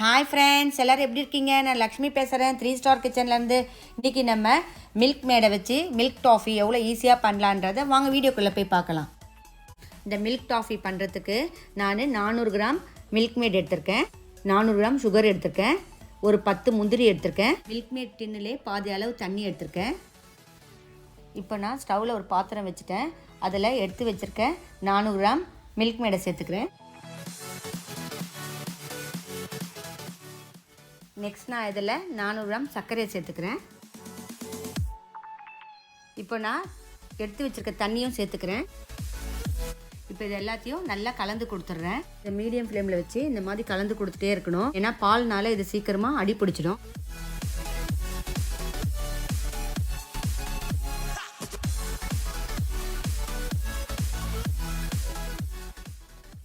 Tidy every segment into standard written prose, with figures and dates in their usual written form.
Hi friends, எல்லோரும் எப்படி இருக்கீங்க? நான் லக்ஷ்மி பேசுகிறேன், 3 ஸ்டார் கிச்சன்லேருந்து. இன்றைக்கி நம்ம மில்க் மேடை வச்சு மில்க் டாஃபி எவ்வளோ ஈஸியாக பண்ணலான்றதை வாங்க வீடியோக்குள்ளே போய் பார்க்கலாம். இந்த மில்க் டாஃபி பண்ணுறதுக்கு நான் 400 கிராம் மில்க் மேட் எடுத்திருக்கேன், 400 கிராம் சுகர் எடுத்திருக்கேன், ஒரு 10 முந்திரி எடுத்திருக்கேன், மில்க் மேட் டின்னிலே பாதி அளவு தண்ணி எடுத்திருக்கேன். இப்போ நான் ஸ்டவ்வில் ஒரு பாத்திரம் வச்சுட்டேன், அதில் எடுத்து வச்சுருக்கேன் 400 கிராம் மில்க் மேடை சேர்த்துக்கிறேன். நெக்ஸ்ட் நான் இதில் 400 கிராம் சர்க்கரையை சேர்த்துக்கிறேன். இப்போ நான் எடுத்து வச்சுருக்க தண்ணியும் சேர்த்துக்கிறேன். இப்போ இது எல்லாத்தையும் நல்லா கலந்து கொடுத்துட்றேன். இந்த மீடியம் ஃப்ளேமில் வச்சு இந்த மாதிரி கலந்து கொடுத்துட்டே இருக்கணும், ஏன்னா பால்னால இது சீக்கிரமாக அடி பிடிச்சிடும்.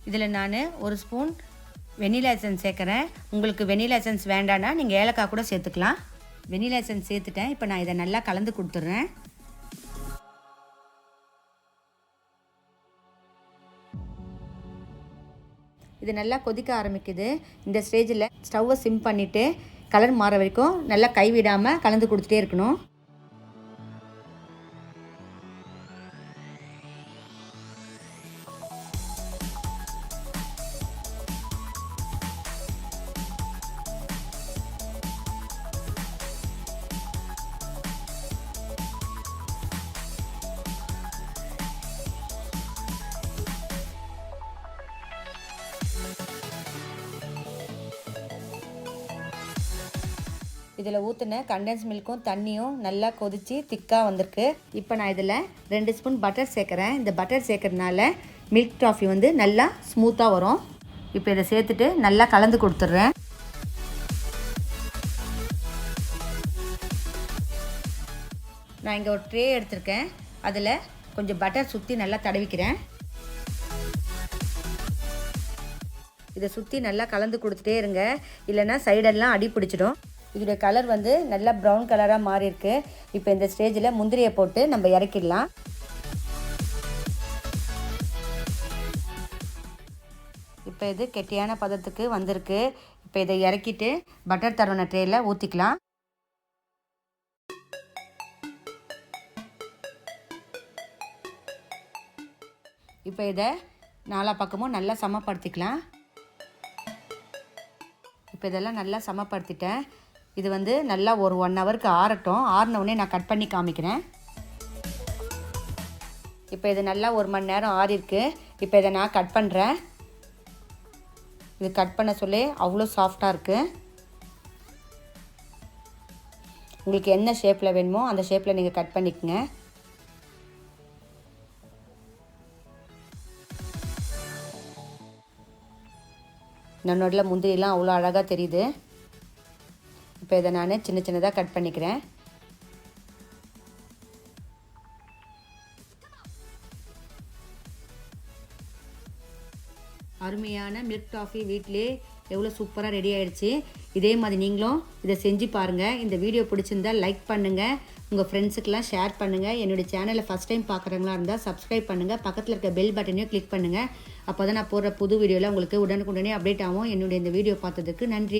இதில் நான் ஒரு ஸ்பூன் வெனிலா எசன்ஸ் சேர்க்குறேன். உங்களுக்கு வெனிலா எசன்ஸ் வேண்டான்னா நீங்கள் ஏலக்காய் கூட சேர்த்துக்கலாம். வெனிலா எசன்ஸ் சேர்த்துட்டேன். இப்போ நான் இதை நல்லா கலந்து கொடுத்துட்றேன். இது நல்லா கொதிக்க ஆரம்பிக்குது. இந்த ஸ்டேஜில் ஸ்டவ்வை சிம் பண்ணிவிட்டு கலர் மாற வரைக்கும் நல்லா கைவிடாமல் கலந்து கொடுத்துட்டே இருக்கணும். இதில் ஊற்றின கண்டென்ஸ் மில்க்கும் தண்ணியும் நல்லா கொதித்து திக்காக வந்திருக்கு. இப்போ நான் இதில் 2 ஸ்பூன் பட்டர் சேர்க்குறேன். இந்த பட்டர் சேர்க்கறதுனால மில்க் டாஃபி வந்து நல்லா ஸ்மூத்தாக வரும். இப்போ இதை சேர்த்துட்டு நல்லா கலந்து கொடுத்துட்றேன். நான் இங்கே ஒரு ட்ரே எடுத்திருக்கேன், அதில் கொஞ்சம் பட்டர் சுற்றி நல்லா தடவிக்கிறேன். இதை சுற்றி நல்லா கலந்து கொடுத்துட்டே இருங்க, இல்லைன்னா சைடெல்லாம் அடி பிடிச்சிடும். இதோடைய கலர் வந்து நல்லா ப்ரௌன் கலராக மாறி இருக்கு. இப்போ இந்த ஸ்டேஜில் முந்திரியை போட்டு நம்ம இறக்கிடலாம். இப்போ இது கெட்டியான பதத்துக்கு வந்திருக்கு. இப்போ இதை இறக்கிட்டு பட்டர் தடவின ட்ரேயில் ஊற்றிக்கலாம். இப்போ இதை 4 பக்கமும் நல்லா சமப்படுத்திக்கலாம். இப்போ இதெல்லாம் நல்லா சமப்படுத்திட்டேன். இது வந்து நல்லா ஒரு 1 ஹவருக்கு ஆறட்டும். ஆறினவுடனே நான் கட் பண்ணி காமிக்கிறேன். இப்போ இது நல்லா 1 மணி நேரம் ஆறிருக்கு. இப்போ இதை நான் கட் பண்ணுறேன். இது கட் பண்ண சொல்லி அவ்வளோ சாஃப்டாக இருக்குது. உங்களுக்கு என்ன ஷேப்பில் வேணுமோ அந்த ஷேப்பில் நீங்கள் கட் பண்ணிக்கோங்க. நன்னோட முந்திரிலாம் அவ்வளோ அழகாக தெரியுது. இப்போ இதை நான் சின்ன சின்னதாக கட் பண்ணிக்கிறேன். அருமையான மில்க் டாஃபி வீட்டிலே எவ்வளோ சூப்பராக ரெடி ஆகிடுச்சு. இதே மாதிரி நீங்களும் இதை செஞ்சு பாருங்கள். இந்த வீடியோ பிடிச்சிருந்தால் லைக் பண்ணுங்கள், உங்கள் ஃப்ரெண்ட்ஸுக்கெலாம் ஷேர் பண்ணுங்கள். என்னுடைய சேனலை ஃபஸ்ட் டைம் பார்க்குறவங்களா இருந்தால் சப்ஸ்கிரைப் பண்ணுங்கள், பக்கத்தில் இருக்க பெல் பட்டனையும் கிளிக் பண்ணுங்கள். அப்போ தான் நான் போடுற புது வீடியோவில் உங்களுக்கு உடனுக்குடனே அப்டேட் ஆகும். என்னுடைய இந்த வீடியோ பார்த்ததுக்கு நன்றி.